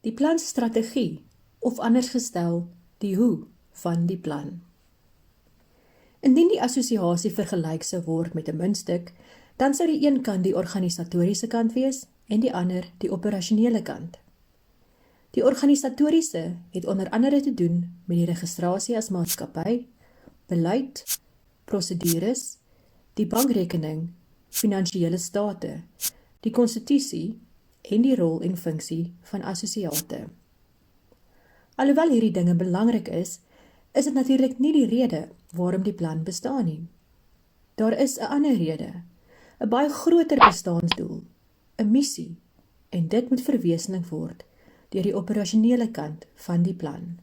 Die planstrategie, of anders gestel, die hoe van die plan. Indien die assosiasie vergelyk sou word met 'n muntstuk, dan sou die een kant die organisatoriese kant wees en die ander die operasionele kant. Die organisatoriese het onder andere te doen met die registrasie as maatskappy, beleid, prosedures, die bankrekening, finansiële state, die konstitusie en die rol en funksie van assosiate. Alhoewel hierdie dinge belangrik is dit natuurlik nie die rede waarom die plan bestaan nie. Daar is 'n ander rede, 'n baie groter bestaansdoel, 'n missie, en dit moet verwesenlik word deur die operasionele kant van die plan.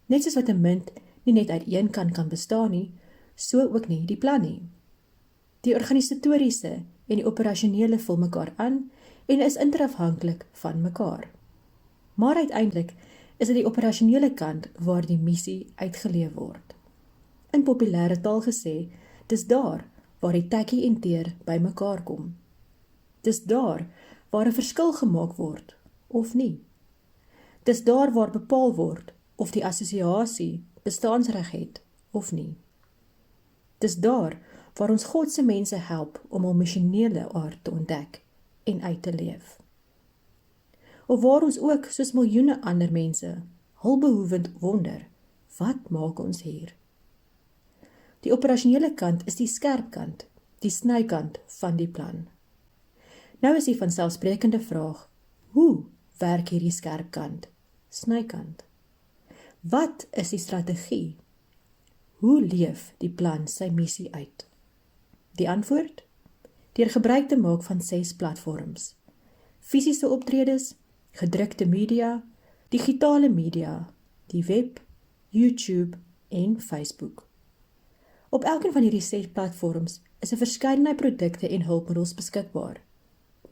Net soos wat 'n munt nie net uit een kant kan bestaan nie, so ook nie die plan nie. Die organisatoriese en die operasionele vul mekaar aan en is interafhanklik van mekaar. Maar uiteindelik is dit die operasionele kant waar die missie uitgeleef word. In populêre taal gesê, dis daar waar die tekkie en teer by mekaar kom. Dis daar waar 'n verskil gemaak word, of nie. Dis daar waar bepaal word of die assosiasie bestaansreg het, of nie. Dis daar waar ons God se mense help om hul missionele aard te ontdek en uit te leef. Of waar ons ook, soos miljoene ander mense, hulpbehoevend wonder, wat maak ons hier? Die operasionele kant is die skerp kant, die snykant van die plan. Nou is die vanselfsprekende vraag, hoe werk hierdie skerp kant, snykant? Wat is die strategie? Hoe leef die plan sy missie uit? Die antwoord? Deur gebruik te maak van 6 platforms. Fisiese optredes, gedrukte media, digitale media, die web, YouTube en Facebook. Op elkeen van hierdie 6 platforms is 'n verskeidenheid produkte en hulpmiddels beskikbaar.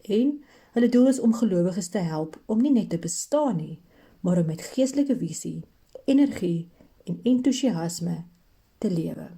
En hulle doel is om gelowiges te help om nie net te bestaan nie, maar om met geestelike visie, energie en entoesiasme te lewe.